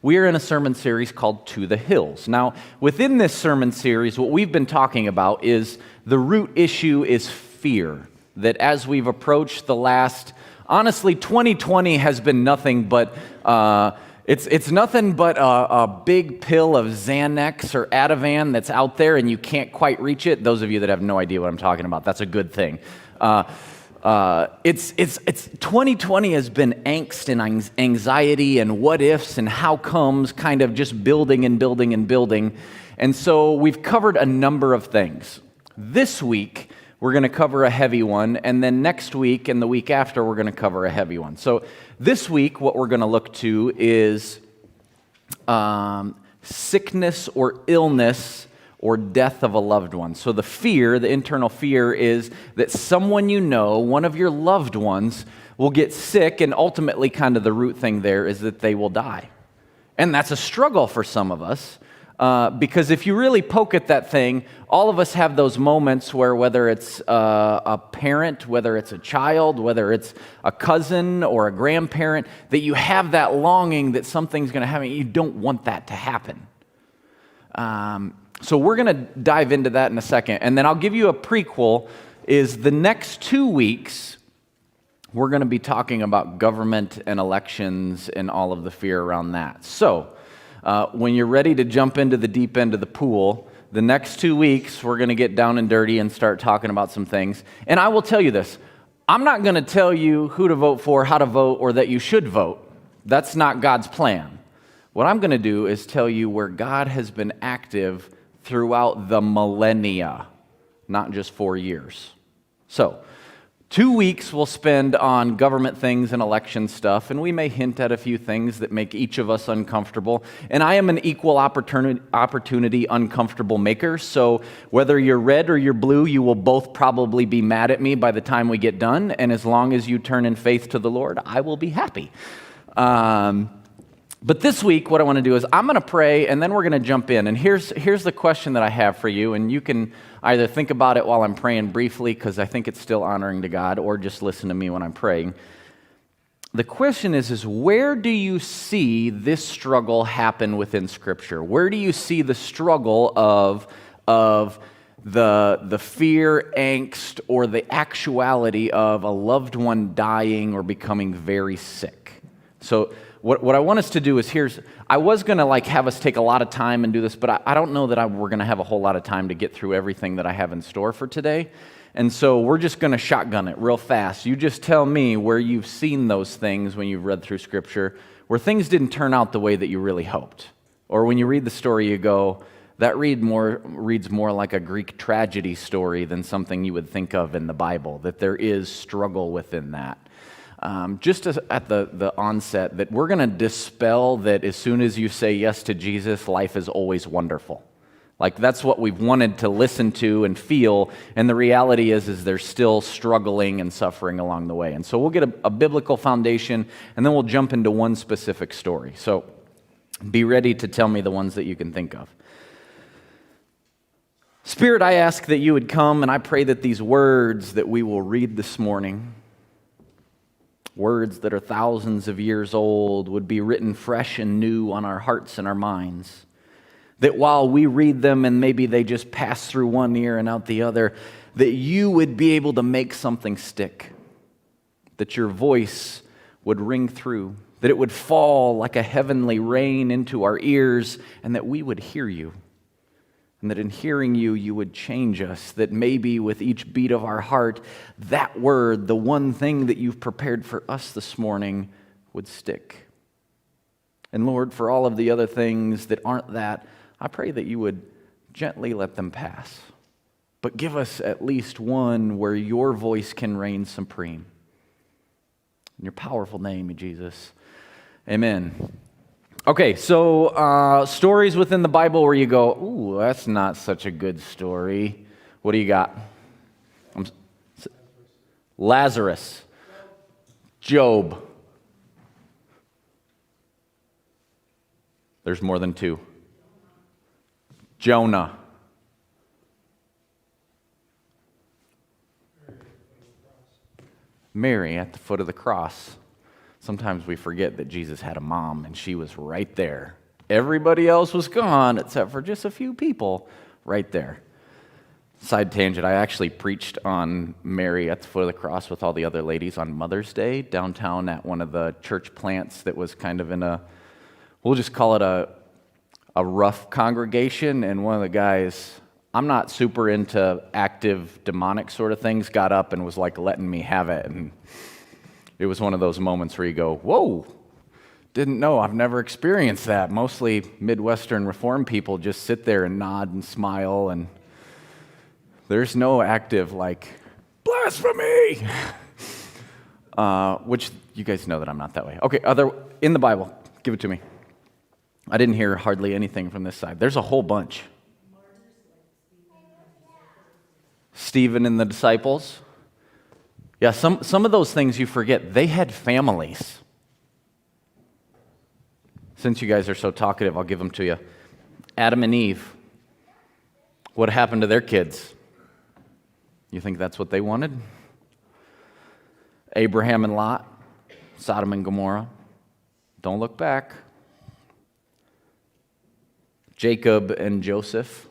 We are in a sermon series called To the Hills. Now, within this sermon series, what we've been talking about is the root issue is fear. That as we've approached the last, honestly, 2020 has been nothing but, it's nothing but a big pill of Xanax or Ativan that's out there and you can't quite reach it. Those of you that have no idea what I'm talking about, that's a good thing. It's 2020 has been angst and anxiety and what ifs and how comes kind of just building and building and building. And so we've covered a number of things. This week, we're going to cover a heavy one, and then next week and the week after, we're going to cover a heavy one. So this week, what we're going to look to is sickness or illness or death of a loved one. So the fear, the internal fear, is that someone you know, one of your loved ones, will get sick, and ultimately kind of the root thing there is that they will die. And that's a struggle for some of us, because if you really poke at that thing, all of us have those moments where whether it's a parent, whether it's a child, whether it's a cousin or a grandparent, that you have that longing that something's going to happen. You don't want that to happen. So we're going to dive into that in a second. And then I'll give you a prequel, is the next 2 weeks, we're going to be talking about government and elections and all of the fear around that. So when you're ready to jump into the deep end of the pool, the next 2 weeks, we're going to get down and dirty and start talking about some things. And I will tell you this, I'm not going to tell you who to vote for, how to vote, or that you should vote. That's not God's plan. What I'm going to do is tell you where God has been active throughout the millennia, not just 4 years. So, 2 weeks we'll spend on government things and election stuff, and we may hint at a few things that make each of us uncomfortable. And I am an equal opportunity uncomfortable maker, so whether you're red or you're blue, you will both probably be mad at me by the time we get done, and as long as you turn in faith to the Lord, I will be happy. But this week, what I want to do is I'm going to pray, and then we're going to jump in. And here's the question that I have for you, and you can either think about it while I'm praying briefly, because I think it's still honoring to God, or just listen to me when I'm praying. The question is where do you see this struggle happen within Scripture? Where do you see the struggle of the fear, angst, or the actuality of a loved one dying or becoming very sick? So what I want us to do is I was going to have us take a lot of time and do this, but I don't know that we're going to have a whole lot of time to get through everything that I have in store for today. And so we're just going to shotgun it real fast. You just tell me where you've seen those things when you've read through Scripture, where things didn't turn out the way that you really hoped. Or when you read the story, you go, that reads more like a Greek tragedy story than something you would think of in the Bible, that there is struggle within that. Just at the onset, that we're going to dispel that as soon as you say yes to Jesus, life is always wonderful. That's what we've wanted to listen to and feel, and the reality is there's still struggling and suffering along the way. And so we'll get a biblical foundation, and then we'll jump into one specific story. So be ready to tell me the ones that you can think of. Spirit, I ask that you would come, and I pray that these words that we will read this morning, words that are thousands of years old, would be written fresh and new on our hearts and our minds. That while we read them and maybe they just pass through one ear and out the other, that you would be able to make something stick. That your voice would ring through. That it would fall like a heavenly rain into our ears, and that we would hear you. And that in hearing you, you would change us, that maybe with each beat of our heart, that word, the one thing that you've prepared for us this morning, would stick. And Lord, for all of the other things that aren't that, I pray that you would gently let them pass. But give us at least one where your voice can reign supreme. In your powerful name, Jesus. Amen. Okay, so stories within the Bible where you go, ooh, that's not such a good story. What do you got? Lazarus. Job. There's more than two. Jonah. Mary at the foot of the cross. Sometimes we forget that Jesus had a mom, and she was right there. Everybody else was gone, except for just a few people right there. Side tangent, I actually preached on Mary at the foot of the cross with all the other ladies on Mother's Day downtown at one of the church plants that was kind of in a, we'll just call it a rough congregation. And one of the guys, I'm not super into active demonic sort of things, got up and was like letting me have it. And it was one of those moments where you go, whoa, didn't know, I've never experienced that. Mostly Midwestern Reformed people just sit there and nod and smile, and there's no active, like, blasphemy, which you guys know that I'm not that way. Okay, in the Bible, give it to me. I didn't hear hardly anything from this side. There's a whole bunch. Stephen and the disciples. Yeah, some of those things you forget. They had families. Since you guys are so talkative, I'll give them to you. Adam and Eve. What happened to their kids? You think that's what they wanted? Abraham and Lot, Sodom and Gomorrah. Don't look back. Jacob and Joseph.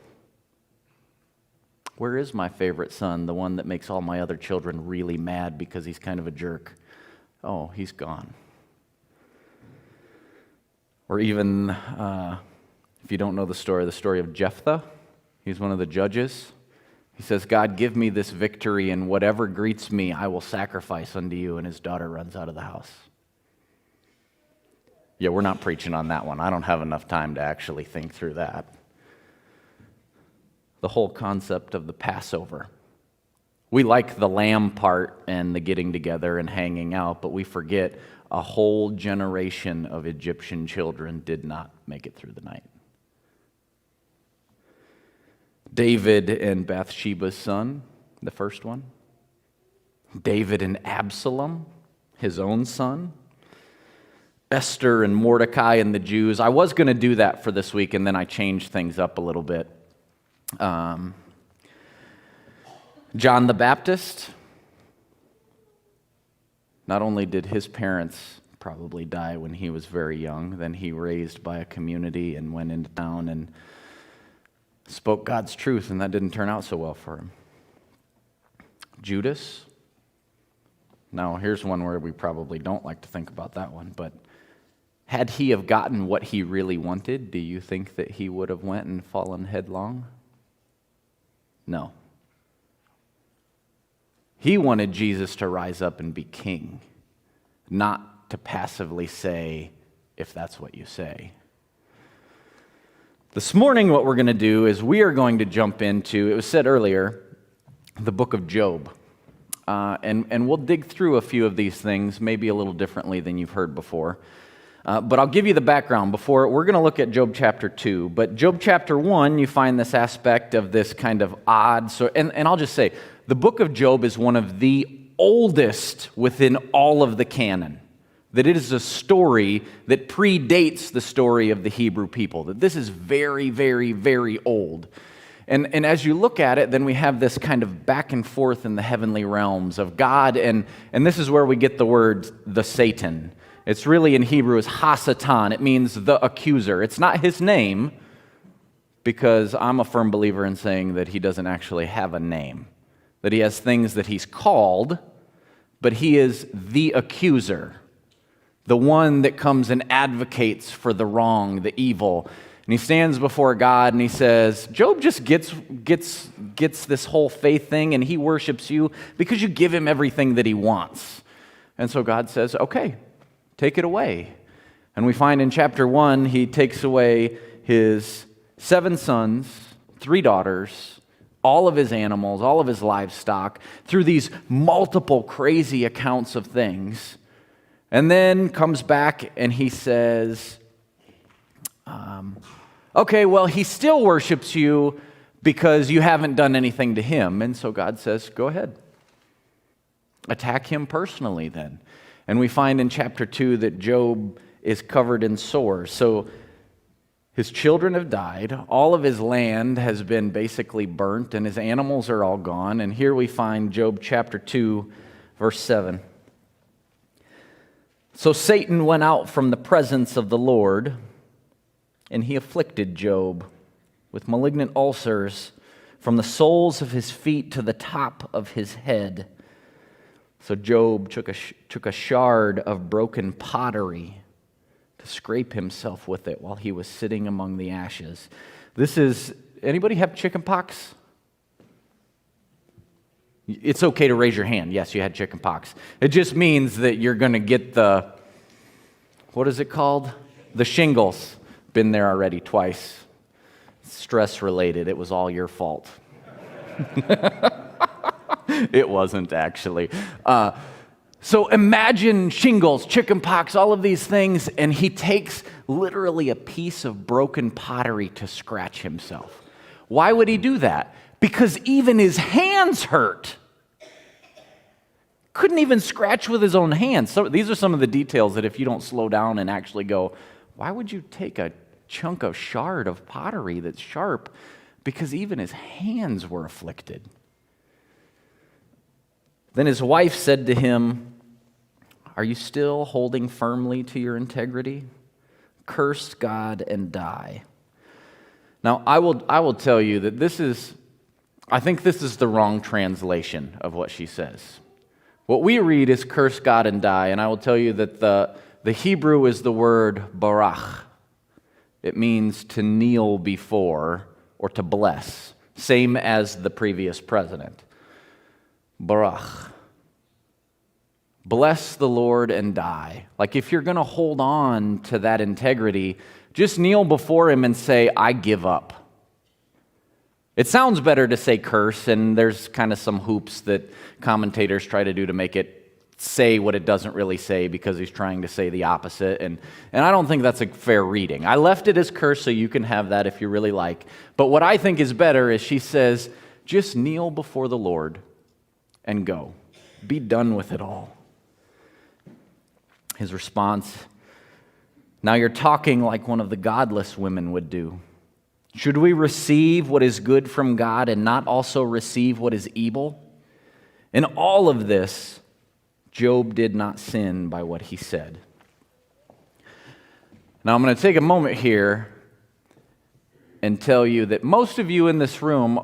Where is my favorite son, the one that makes all my other children really mad because he's kind of a jerk? Oh, he's gone. Or even, if you don't know the story of Jephthah. He's one of the judges. He says, God, give me this victory, and whatever greets me, I will sacrifice unto you. And his daughter runs out of the house. Yeah, we're not preaching on that one. I don't have enough time to actually think through that. The whole concept of the Passover. We like the lamb part and the getting together and hanging out, but we forget a whole generation of Egyptian children did not make it through the night. David and Bathsheba's son, the first one. David and Absalom, his own son. Esther and Mordecai and the Jews. I was going to do that for this week, and then I changed things up a little bit. John the Baptist. Not only did his parents probably die when he was very young, then he raised by a community and went into town and spoke God's truth, and that didn't turn out so well for him. Judas. Now, here's one where we probably don't like to think about that one, but had he have gotten what he really wanted, do you think that he would have went and fallen headlong? No. He wanted Jesus to rise up and be king, not to passively say, if that's what you say. This morning, what we're going to do is we are going to jump into, it was said earlier, the book of Job. And we'll dig through a few of these things, maybe a little differently than you've heard before. But I'll give you the background before. We're going to look at Job chapter 2. But Job chapter 1, you find this aspect of this kind of odd. And I'll just say, the book of Job is one of the oldest within all of the canon. That it is a story that predates the story of the Hebrew people. That this is very, very, very old. And as you look at it, then we have this kind of back and forth in the heavenly realms of God. And this is where we get the word the Satan. It's really in Hebrew is Hasatan. It means the accuser. It's not his name, because I'm a firm believer in saying that he doesn't actually have a name. That he has things that he's called, but he is the accuser. The one that comes and advocates for the wrong, the evil. And he stands before God and he says, Job just gets this whole faith thing, and he worships you because you give him everything that he wants. And so God says, okay, take it away. And we find in chapter 1, he takes away his 7 sons, 3 daughters, all of his animals, all of his livestock, through these multiple crazy accounts of things. And then comes back and he says, okay, well, he still worships you because you haven't done anything to him. And so God says, go ahead. Attack him personally then. And we find in chapter 2 that Job is covered in sores. So his children have died. All of his land has been basically burnt, and his animals are all gone. And here we find Job chapter 2, verse 7. So Satan went out from the presence of the Lord, and he afflicted Job with malignant ulcers from the soles of his feet to the top of his head. So Job took a shard of broken pottery to scrape himself with it while he was sitting among the ashes. Anybody have chicken pox? It's okay to raise your hand. Yes, you had chicken pox. It just means that you're going to get what is it called? The shingles. Been there already twice. Stress related. It was all your fault. It wasn't actually. So imagine shingles, chicken pox, all of these things, and he takes literally a piece of broken pottery to scratch himself. Why would he do that? Because even his hands hurt. Couldn't even scratch with his own hands. So these are some of the details that if you don't slow down and actually go, why would you take a chunk of shard of pottery that's sharp? Because even his hands were afflicted. Then his wife said to him, "Are you still holding firmly to your integrity? Curse God and die." Now, I will tell you that I think this is the wrong translation of what she says. What we read is curse God and die, and I will tell you that the Hebrew is the word barach. It means to kneel before or to bless, same as the previous president. Barach. Bless the Lord and die. Like if you're going to hold on to that integrity, just kneel before him and say, I give up. It sounds better to say curse, and there's kind of some hoops that commentators try to do to make it say what it doesn't really say because he's trying to say the opposite, and I don't think that's a fair reading. I left it as curse, so you can have that if you really like. But what I think is better is she says, just kneel before the Lord and go. Be done with it all. His response, now you're talking like one of the godless women would do. Should we receive what is good from God and not also receive what is evil? In all of this, Job did not sin by what he said. Now I'm going to take a moment here and tell you that most of you in this room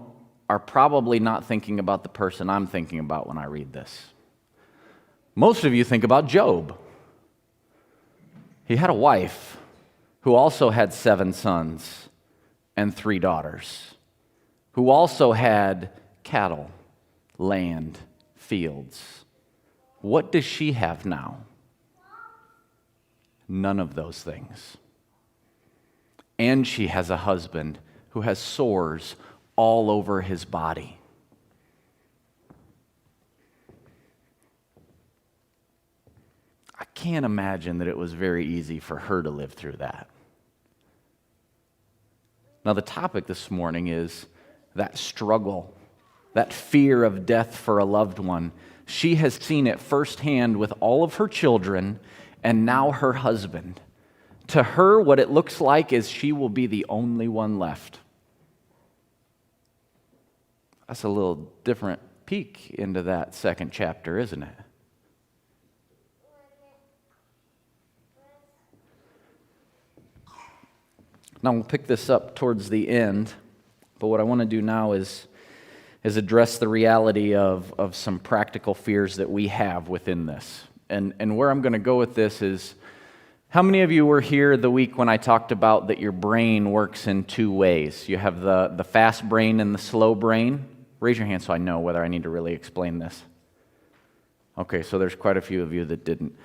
are probably not thinking about the person I'm thinking about when I read this. Most of you think about Job. He had a wife who also had 7 sons and 3 daughters, who also had cattle, land, fields. What does she have now? None of those things. And she has a husband who has sores all over his body. I can't imagine that it was very easy for her to live through that. Now, the topic this morning is that struggle, that fear of death for a loved one. She has seen it firsthand with all of her children and now her husband. To her, what it looks like is she will be the only one left. That's a little different peek into that second chapter, isn't it? Now, we'll pick this up towards the end, but what I want to do now is address the reality of some practical fears that we have within this. And where I'm going to go with this is, how many of you were here the week when I talked about that your brain works in 2 ways? You have the fast brain and the slow brain. Raise your hand so I know whether I need to really explain this. Okay, so there's quite a few of you that didn't.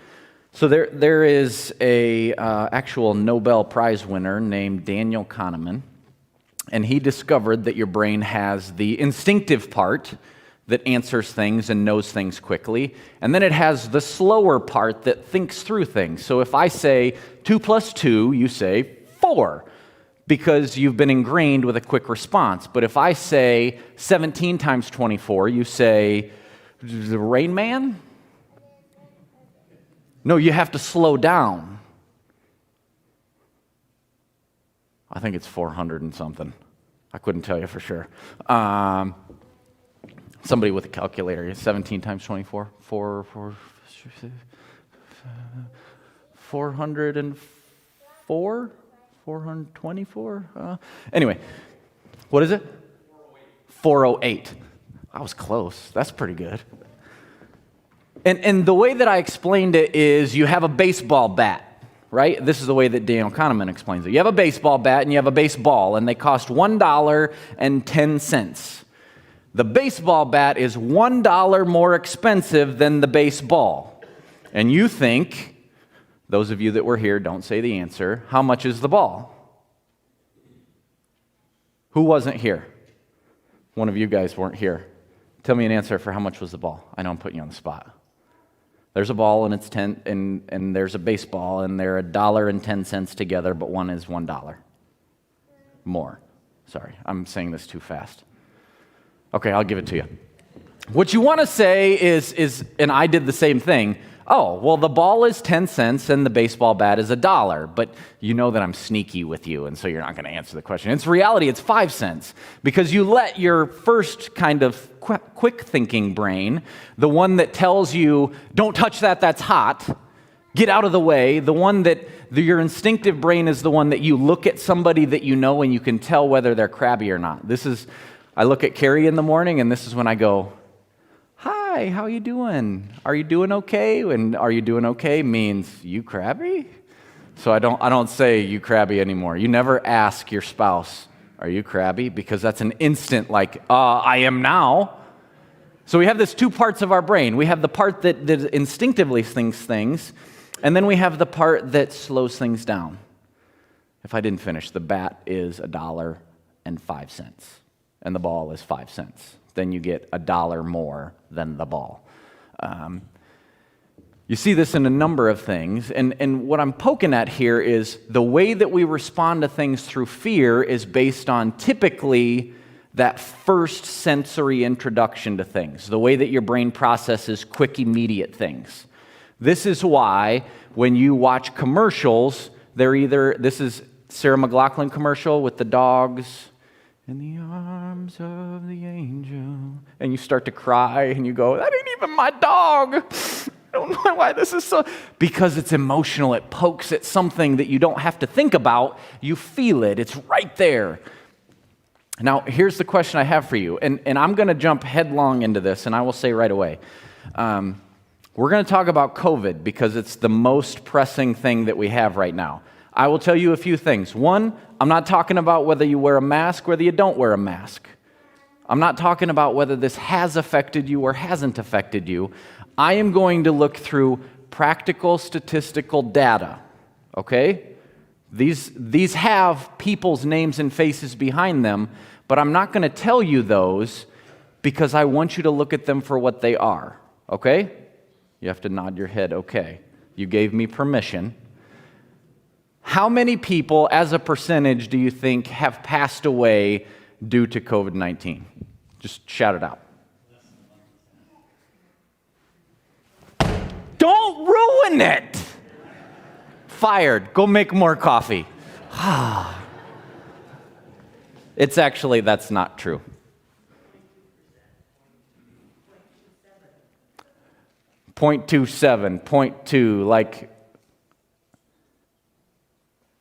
So there is a actual Nobel Prize winner named Daniel Kahneman, and he discovered that your brain has the instinctive part that answers things and knows things quickly, and then it has the slower part that thinks through things. So if I say 2 + 2, you say 4, because you've been ingrained with a quick response. But if I say 17 × 24, you say, the Rain Man? No, you have to slow down. I think it's 400 and something. I couldn't tell you for sure. Somebody with a calculator. 17 × 24. 404? 424? Anyway, what is it? 408. I was close. That's pretty good. And the way that I explained it is you have a baseball bat, right? This is the way that Daniel Kahneman explains it. You have a baseball bat and you have a baseball, and they cost $1.10. The baseball bat is $1 more expensive than the baseball. And you think, those of you that were here, don't say the answer, how much is the ball? Who wasn't here? One of you guys weren't here. Tell me an answer for how much was the ball. I know I'm putting you on the spot. There's a ball and it's 10, and there's a baseball, and they're $1.10 together, but one is $1 more. Sorry, I'm saying this too fast. Okay, I'll give it to you. What you want to say is, and I did the same thing. Oh, well, the ball is 10 cents and the baseball bat is $1, but you know that I'm sneaky with you, and so you're not going to answer the question. In reality, it's 5 cents, because you let your first kind of quick thinking brain, the one that tells you, don't touch that, that's hot, get out of the way, the one that your instinctive brain is the one that you look at somebody that you know and you can tell whether they're crabby or not. I look at Carrie in the morning, and this is when I go, hi, how you doing? Are you doing okay? And are you doing okay means you crabby? So I don't say you crabby anymore. You never ask your spouse, are you crabby? Because that's an instant like, I am now. So we have this two parts of our brain. We have the part that instinctively thinks things, and then we have the part that slows things down. If I didn't finish, the bat is $1.05, and the ball is 5 cents. Then you get $1 more than the ball. You see this in a number of things, and what I'm poking at here is the way that we respond to things through fear is based on typically that first sensory introduction to things, the way that your brain processes quick, immediate things. This is why when you watch commercials, this is Sarah McLachlan commercial with the dogs, in the arms of the angel, and you start to cry, and you go, that ain't even my dog. I don't know why this is so, because it's emotional. It pokes at something that you don't have to think about. You feel it. It's right there. Now, here's the question I have for you, and I'm going to jump headlong into this, and I will say right away, we're going to talk about COVID because it's the most pressing thing that we have right now. I will tell you a few things. One, I'm not talking about whether you wear a mask, whether you don't wear a mask. I'm not talking about whether this has affected you or hasn't affected you. I am going to look through practical statistical data, okay? These have people's names and faces behind them, but I'm not going to tell you those because I want you to look at them for what they are, okay? You have to nod your head, okay. You gave me permission. How many people, as a percentage, do you think have passed away due to COVID-19? Just shout it out. Don't ruin it! Fired. Go make more coffee. That's not true. 0.27, 0.2, like...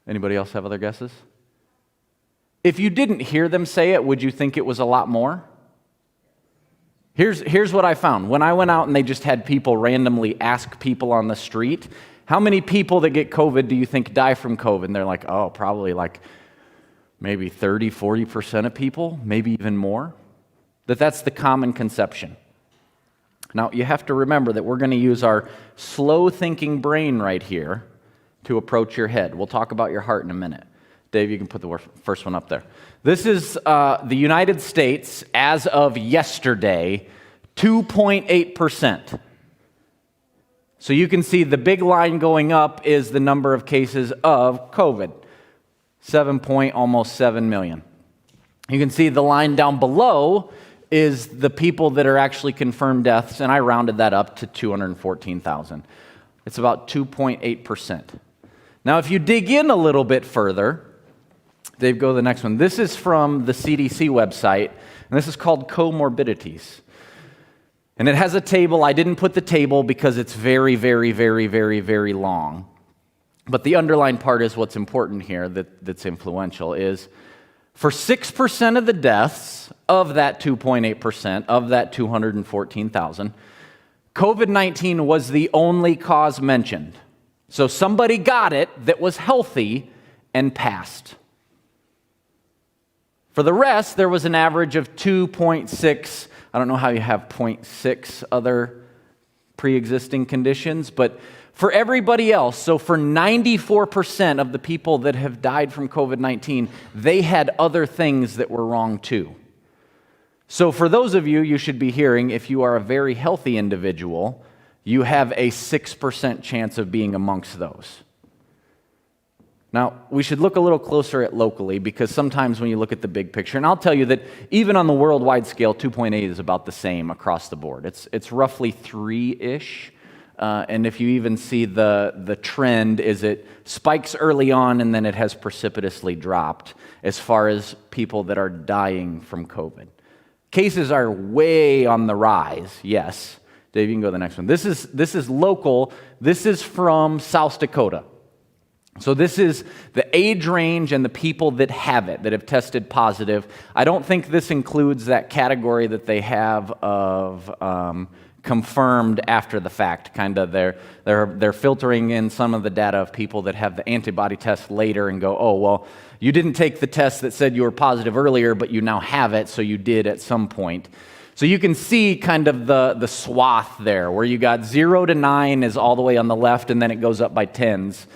Anybody else have other guesses? If you didn't hear them say it, would you think it was a lot more? Here's what I found. When I went out and they just had people randomly ask people on the street, how many people that get COVID do you think die from COVID? And they're like, oh, probably like maybe 30, 40% of people, maybe even more. That's the common conception. Now, you have to remember that we're going to use our slow-thinking brain right here to approach your head. We'll talk about your heart in a minute. Dave, you can put the first one up there. This is the United States as of yesterday, 2.8%. So you can see the big line going up is the number of cases of COVID, almost 7 million. You can see the line down below is the people that are actually confirmed deaths, and I rounded that up to 214,000. It's about 2.8%. Now, if you dig in a little bit further, Dave, go to the next one. This is from the CDC website, and this is called comorbidities. And it has a table. I didn't put the table because it's very, very, very, very, very long. But the underlying part is what's important here that's influential is for 6% of the deaths of that 2.8%, of that 214,000, COVID-19 was the only cause mentioned. So somebody got it that was healthy and passed. For the rest, there was an average of 2.6. I don't know how you have 0.6 other pre-existing conditions, but for everybody else, so for 94% of the people that have died from COVID-19, they had other things that were wrong too. So for those of you, you should be hearing, if you are a very healthy individual, you have a 6% chance of being amongst those. Now, we should look a little closer at locally, because sometimes when you look at the big picture, and I'll tell you that even on the worldwide scale, 2.8 is about the same across the board. It's roughly 3-ish. And if you even see the trend is it spikes early on and then it has precipitously dropped as far as people that are dying from COVID. Cases are way on the rise, yes. Dave, you can go to the next one. This is local. This is from South Dakota. So this is the age range and the people that have it, that have tested positive. I don't think this includes that category that they have of confirmed after the fact. Kind of they're filtering in some of the data of people that have the antibody test later and go, oh, well, you didn't take the test that said you were positive earlier, but you now have it, so you did at some point. So you can see kind of the swath there, where you got 0 to 9 is all the way on the left, and then it goes up by tens.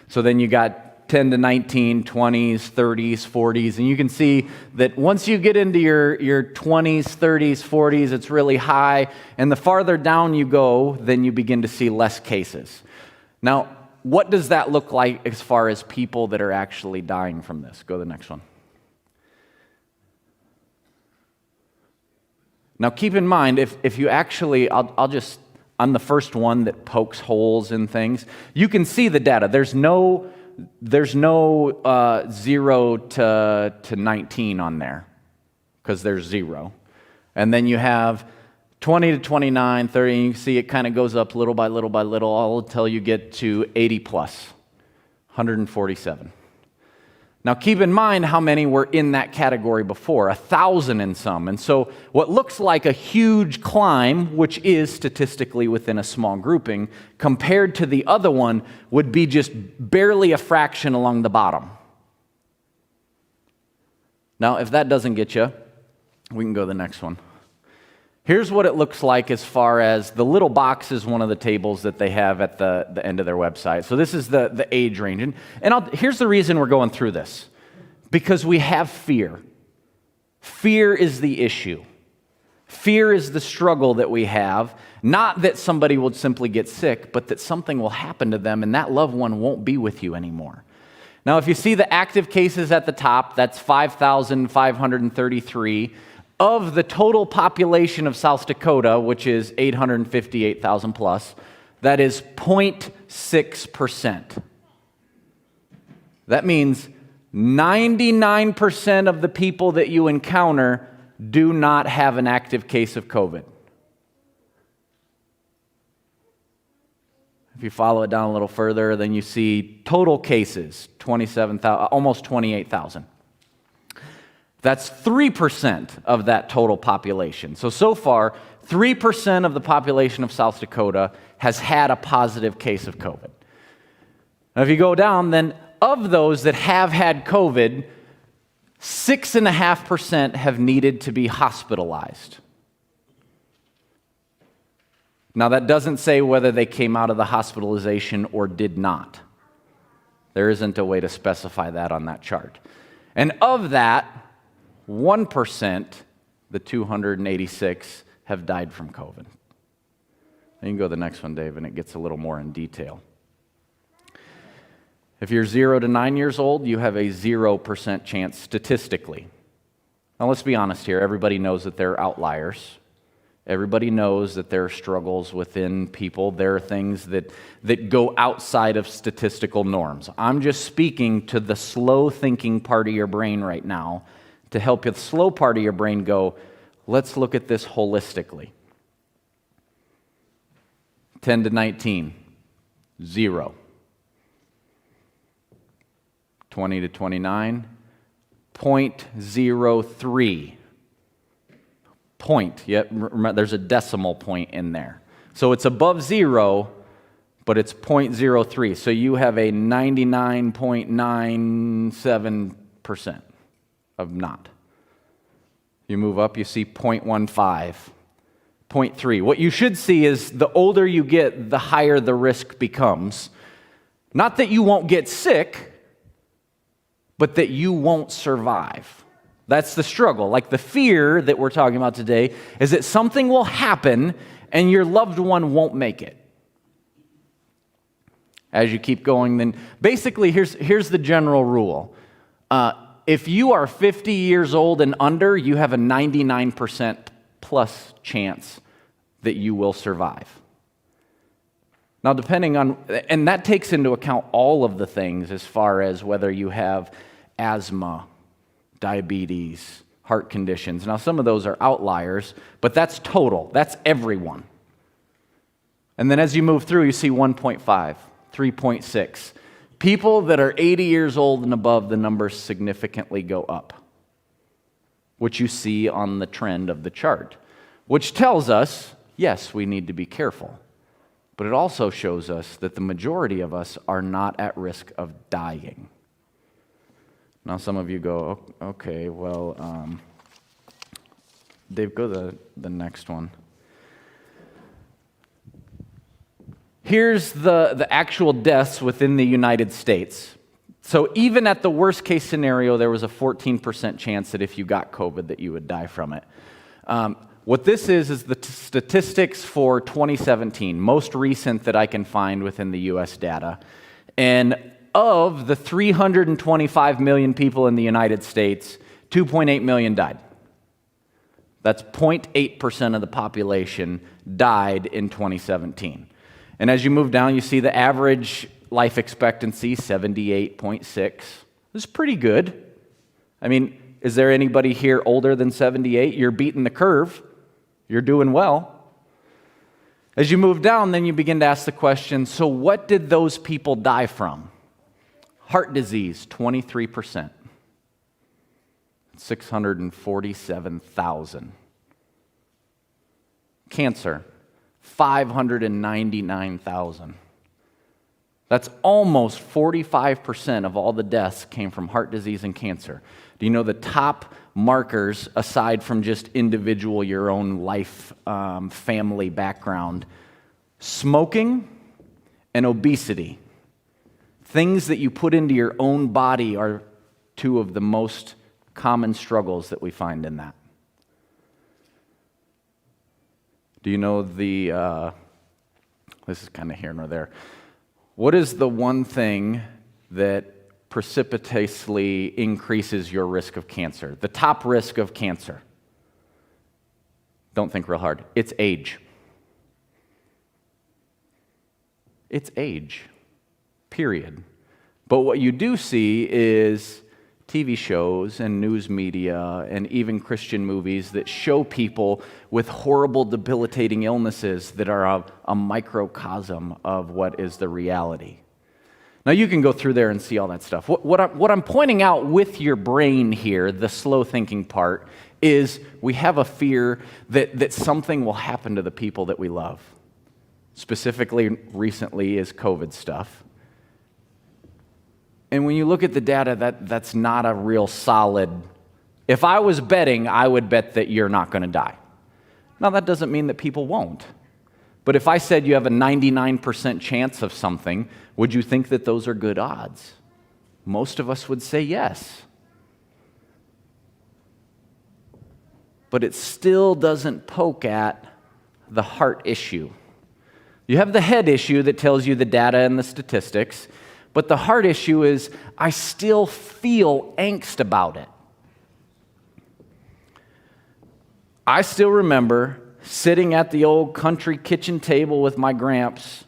So then you got 10 to 19, 20s, 30s, 40s, and you can see that once you get into your 20s, 30s, 40s, it's really high, and the farther down you go, then you begin to see less cases. Now, what does that look like as far as people that are actually dying from this? Go to the next one. Now, keep in mind, if you actually, I'm the first one that pokes holes in things. You can see the data. There's no 0 to 19 on there, because there's 0. And then you have 20 to 29, 30, and you can see it kind of goes up little by little by little, all until you get to 80 plus, 147. Now, keep in mind how many were in that category before, 1,000 and some. And so what looks like a huge climb, which is statistically within a small grouping, compared to the other one, would be just barely a fraction along the bottom. Now, if that doesn't get you, we can go to the next one. Here's what it looks like as far as the little box is one of the tables that they have at the end of their website. So this is the age range. And here's the reason we're going through this. Because we have fear. Fear is the issue. Fear is the struggle that we have. Not that somebody will simply get sick, but that something will happen to them and that loved one won't be with you anymore. Now, if you see the active cases at the top, that's 5,533. Of the total population of South Dakota, which is 858,000 plus, that is 0.6%. That means 99% of the people that you encounter do not have an active case of COVID. If you follow it down a little further, then you see total cases, 27,000, almost 28,000. That's 3% of that total population. So far, 3% of the population of South Dakota has had a positive case of COVID. Now, if you go down, then of those that have had COVID, 6.5% have needed to be hospitalized. Now, that doesn't say whether they came out of the hospitalization or did not. There isn't a way to specify that on that chart. And of that, 1%, the 286, have died from COVID. You can go to the next one, Dave, and it gets a little more in detail. If you're 0 to 9 years old, you have a 0% chance statistically. Now, let's be honest here. Everybody knows that there are outliers. Everybody knows that there are struggles within people. There are things that go outside of statistical norms. I'm just speaking to the slow-thinking part of your brain right now to help the slow part of your brain go, let's look at this holistically. 10 to 19, 0. 20 to 29, 0.03. Point, yet remember, there's a decimal point in there. So it's above 0, but it's 0.03. So you have a 99.97% of not. You move up, you see 0.15, 0.3. What you should see is the older you get, the higher the risk becomes. Not that you won't get sick, but that you won't survive. That's the struggle. Like the fear that we're talking about today is that something will happen and your loved one won't make it. As you keep going, then basically here's the general rule. If you are 50 years old and under, you have a 99% plus chance that you will survive. Now, depending on, and that takes into account all of the things as far as whether you have asthma, diabetes, heart conditions. Now, some of those are outliers, but that's total. That's everyone. And then as you move through, you see 1.5, 3.6. People that are 80 years old and above, the numbers significantly go up, which you see on the trend of the chart, which tells us, yes, we need to be careful. But it also shows us that the majority of us are not at risk of dying. Now, some of you go, okay, well, Dave, go to the next one. Here's the actual deaths within the United States. So even at the worst case scenario, there was a 14% chance that if you got COVID that you would die from it. What this is the statistics for 2017, most recent that I can find within the U.S. data. And of the 325 million people in the United States, 2.8 million died. That's 0.8% of the population died in 2017. And as you move down, you see the average life expectancy, 78.6. This is pretty good. I mean, is there anybody here older than 78? You're beating the curve. You're doing well. As you move down, then you begin to ask the question, so what did those people die from? Heart disease, 23%. 647,000. Cancer, 599,000. That's almost 45% of all the deaths came from heart disease and cancer. Do you know the top markers, aside from just individual, your own life, family background? Smoking and obesity. Things that you put into your own body are two of the most common struggles that we find in that. Do you know this is kind of here nor there. What is the one thing that precipitously increases your risk of cancer? The top risk of cancer. Don't think real hard. It's age. It's age. Period. But what you do see is TV shows and news media and even Christian movies that show people with horrible, debilitating illnesses that are a microcosm of what is the reality. Now, you can go through there and see all that stuff. What I'm pointing out with your brain here, the slow thinking part, is we have a fear that something will happen to the people that we love. Specifically, recently, is COVID stuff. And when you look at the data, that's not a real solid. If I was betting, I would bet that you're not going to die. Now, that doesn't mean that people won't. But if I said you have a 99% chance of something, would you think that those are good odds? Most of us would say yes. But it still doesn't poke at the heart issue. You have the head issue that tells you the data and the statistics. But the heart issue is, I still feel angst about it. I still remember sitting at the old country kitchen table with my gramps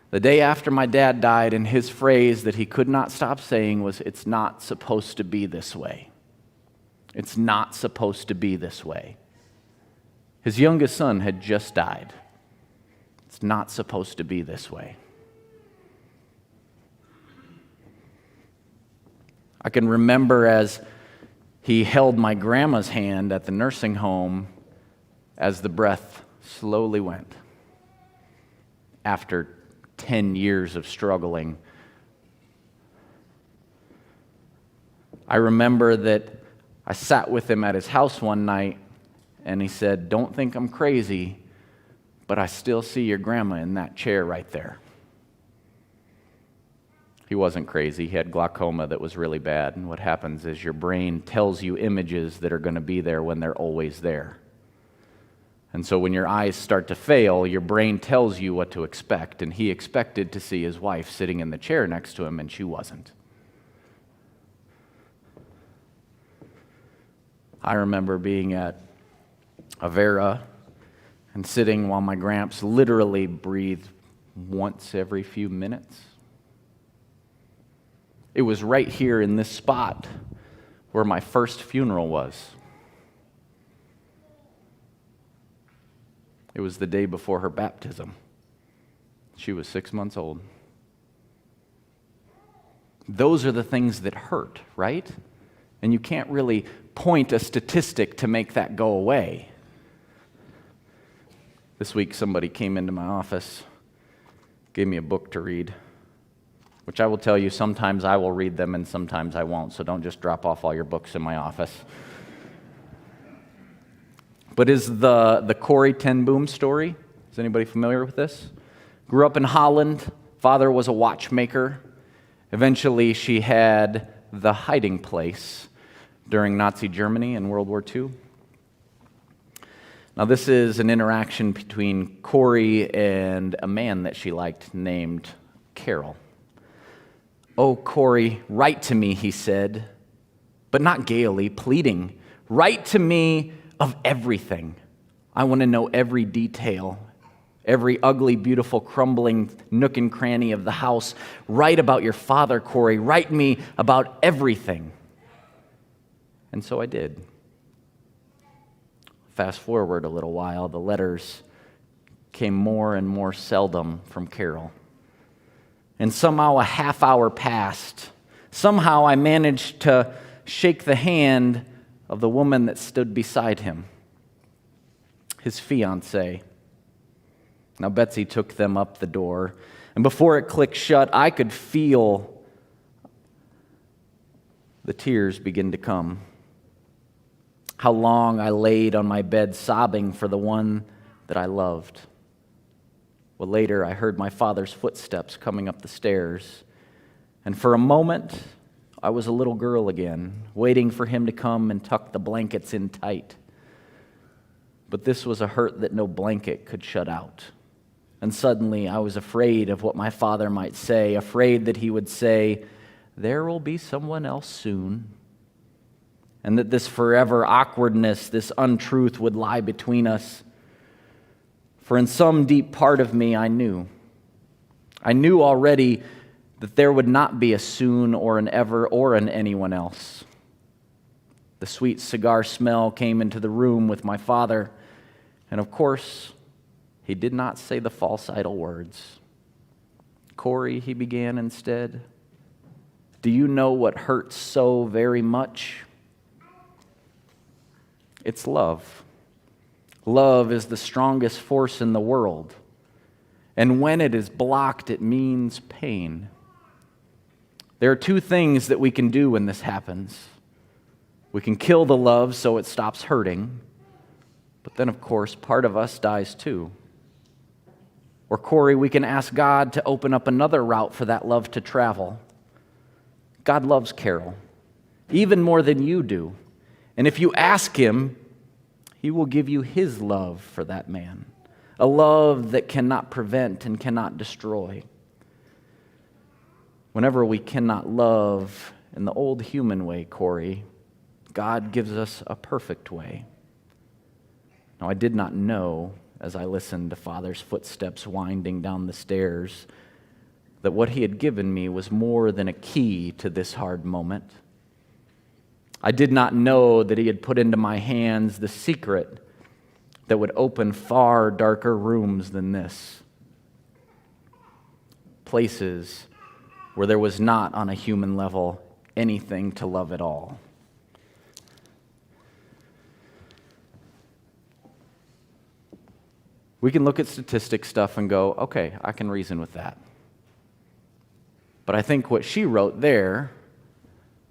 the day after my dad died, and his phrase that he could not stop saying was, "It's not supposed to be this way. It's not supposed to be this way." His youngest son had just died. It's not supposed to be this way. I can remember as he held my grandma's hand at the nursing home as the breath slowly went. After 10 years of struggling, I remember that I sat with him at his house one night, and he said, "Don't think I'm crazy, but I still see your grandma in that chair right there." He wasn't crazy. He had glaucoma that was really bad, and what happens is your brain tells you images that are going to be there when they're always there. And so when your eyes start to fail, your brain tells you what to expect, and he expected to see his wife sitting in the chair next to him, and she wasn't. I remember being at Avera and sitting while my gramps literally breathed once every few minutes. It was right here in this spot where my first funeral was. It was the day before her baptism. She was 6 months old. Those are the things that hurt, right? And you can't really point a statistic to make that go away. This week, somebody came into my office, gave me a book to read, which I will tell you, sometimes I will read them and sometimes I won't, so don't just drop off all your books in my office. But is the Corrie ten Boom story, is anybody familiar with this? Grew up in Holland, father was a watchmaker. Eventually she had the hiding place during Nazi Germany in World War II. Now this is an interaction between Corrie and a man that she liked named Carol. "Oh, Corrie, write to me," he said, but not gaily, pleading. "Write to me of everything. I want to know every detail, every ugly, beautiful, crumbling nook and cranny of the house. Write about your father, Corrie. Write me about everything." And so I did. Fast forward a little while, the letters came more and more seldom from Carol. And somehow a half hour passed. Somehow I managed to shake the hand of the woman that stood beside him, his fiancée. Now Betsy took them up the door, and before it clicked shut, I could feel the tears begin to come. How long I laid on my bed sobbing for the one that I loved. Well, later I heard my father's footsteps coming up the stairs, and for a moment I was a little girl again, waiting for him to come and tuck the blankets in tight. But this was a hurt that no blanket could shut out. And suddenly I was afraid of what my father might say, afraid that he would say, "There will be someone else soon," and that this forever awkwardness, this untruth would lie between us. For in some deep part of me, I knew already that there would not be a soon or an ever or an anyone else. The sweet cigar smell came into the room with my father, and of course, he did not say the false idle words. "Corrie," he began instead, "do you know what hurts so very much? It's love. Love is the strongest force in the world, and when it is blocked, it means pain. There are two things that we can do when this happens. We can kill the love so it stops hurting, but then, of course, part of us dies too. Or, Corrie, we can ask God to open up another route for that love to travel. God loves Carol, even more than you do. And if you ask Him, He will give you His love for that man, a love that cannot prevent and cannot destroy. Whenever we cannot love in the old human way, Corrie, God gives us a perfect way. Now, I did not know, as I listened to Father's footsteps winding down the stairs, that what He had given me was more than a key to this hard moment. I did not know that He had put into my hands the secret that would open far darker rooms than this. Places where there was not, on a human level, anything to love at all. We can look at statistic stuff and go, okay, I can reason with that. But I think what she wrote there,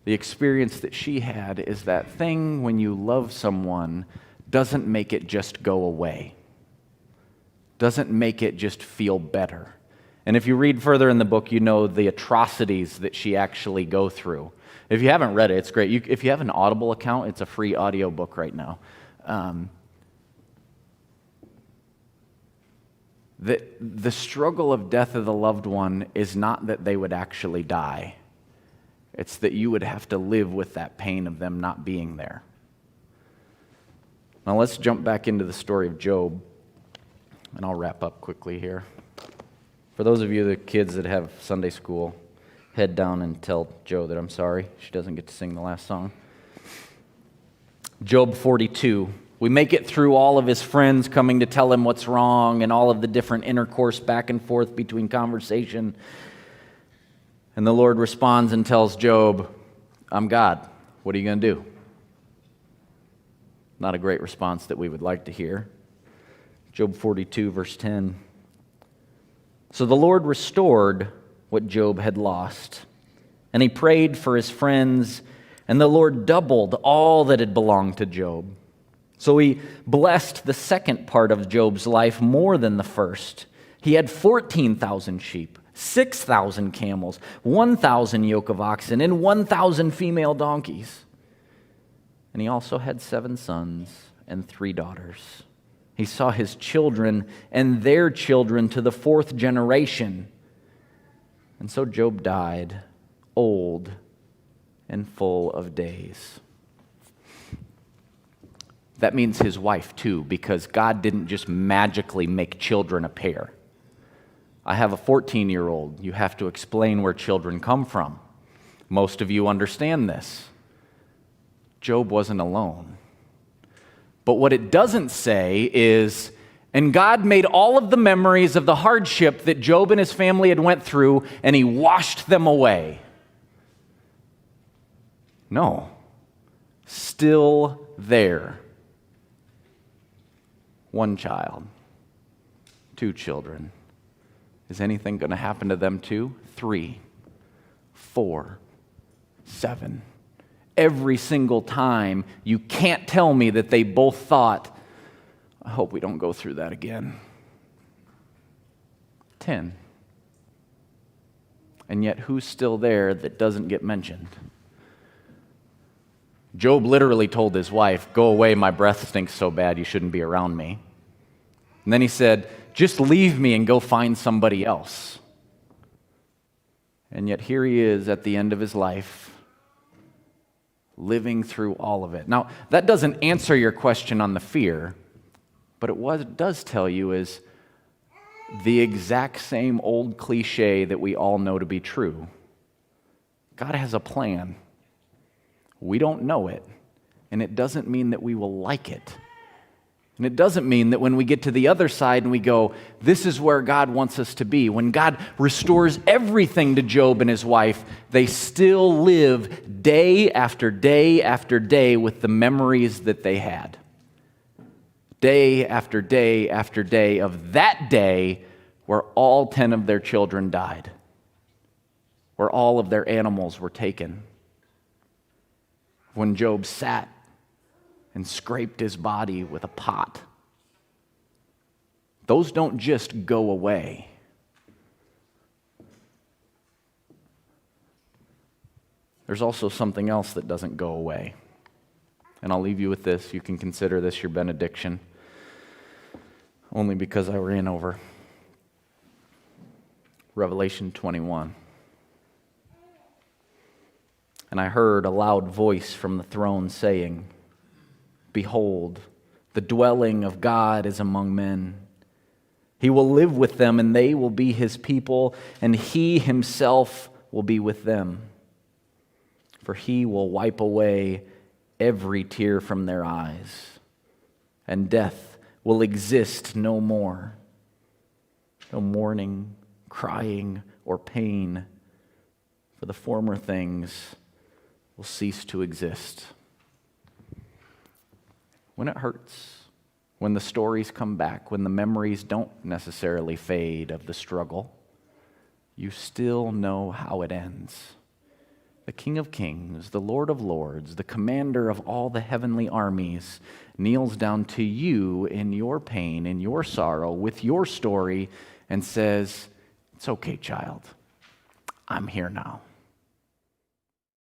the experience that she had, is that thing when you love someone doesn't make it just go away. Doesn't make it just feel better. And if you read further in the book, you know the atrocities that she actually go through. If you haven't read it, it's great. If you have an Audible account, it's a free audio book right now. The struggle of death of the loved one is not that they would actually die. It's that you would have to live with that pain of them not being there. Now let's jump back into the story of Job, and I'll wrap up quickly here. For those of you, the kids that have Sunday school, head down and tell Jo that I'm sorry. She doesn't get to sing the last song. Job 42. We make it through all of his friends coming to tell him what's wrong and all of the different intercourse back and forth between conversation. And the Lord responds and tells Job, I'm God. What are you going to do? Not a great response that we would like to hear. Job 42, verse 10. So the Lord restored what Job had lost, and he prayed for his friends, and the Lord doubled all that had belonged to Job. So he blessed the second part of Job's life more than the first. He had 14,000 sheep, 6,000 camels, 1,000 yoke of oxen, and 1,000 female donkeys. And he also had 7 sons and 3 daughters. He saw his children and their children to the 4th generation. And so Job died, old and full of days. That means his wife too, because God didn't just magically make children appear. I have a 14-year-old. You have to explain where children come from. Most of you understand this. Job wasn't alone. But what it doesn't say is, and God made all of the memories of the hardship that Job and his family had went through, and he washed them away. No. Still there. 1 child. 2 children. Is anything going to happen to them too? 3, 4, 7. Every single time, you can't tell me that they both thought, I hope we don't go through that again. 10. And yet, who's still there that doesn't get mentioned? Job literally told his wife, go away, my breath stinks so bad you shouldn't be around me. And then he said, just leave me and go find somebody else. And yet here he is at the end of his life, living through all of it. Now, that doesn't answer your question on the fear, but what it does tell you is the exact same old cliche that we all know to be true. God has a plan. We don't know it, and it doesn't mean that we will like it. And it doesn't mean that when we get to the other side and we go, this is where God wants us to be. When God restores everything to Job and his wife, they still live day after day after day with the memories that they had. Day after day after day of that day where all 10 of their children died, where all of their animals were taken. When Job sat and scraped his body with a pot. Those don't just go away. There's also something else that doesn't go away. And I'll leave you with this. You can consider this your benediction. Only because I ran over. Revelation 21. And I heard a loud voice from the throne saying, behold, the dwelling of God is among men. He will live with them, and they will be his people, and he himself will be with them. For he will wipe away every tear from their eyes, and death will exist no more. No mourning, crying, or pain, for the former things will cease to exist. When it hurts, when the stories come back, when the memories don't necessarily fade of the struggle, you still know how it ends. The King of Kings, the Lord of Lords, the commander of all the heavenly armies, kneels down to you in your pain, in your sorrow, with your story, and says, "It's okay, child. I'm here now."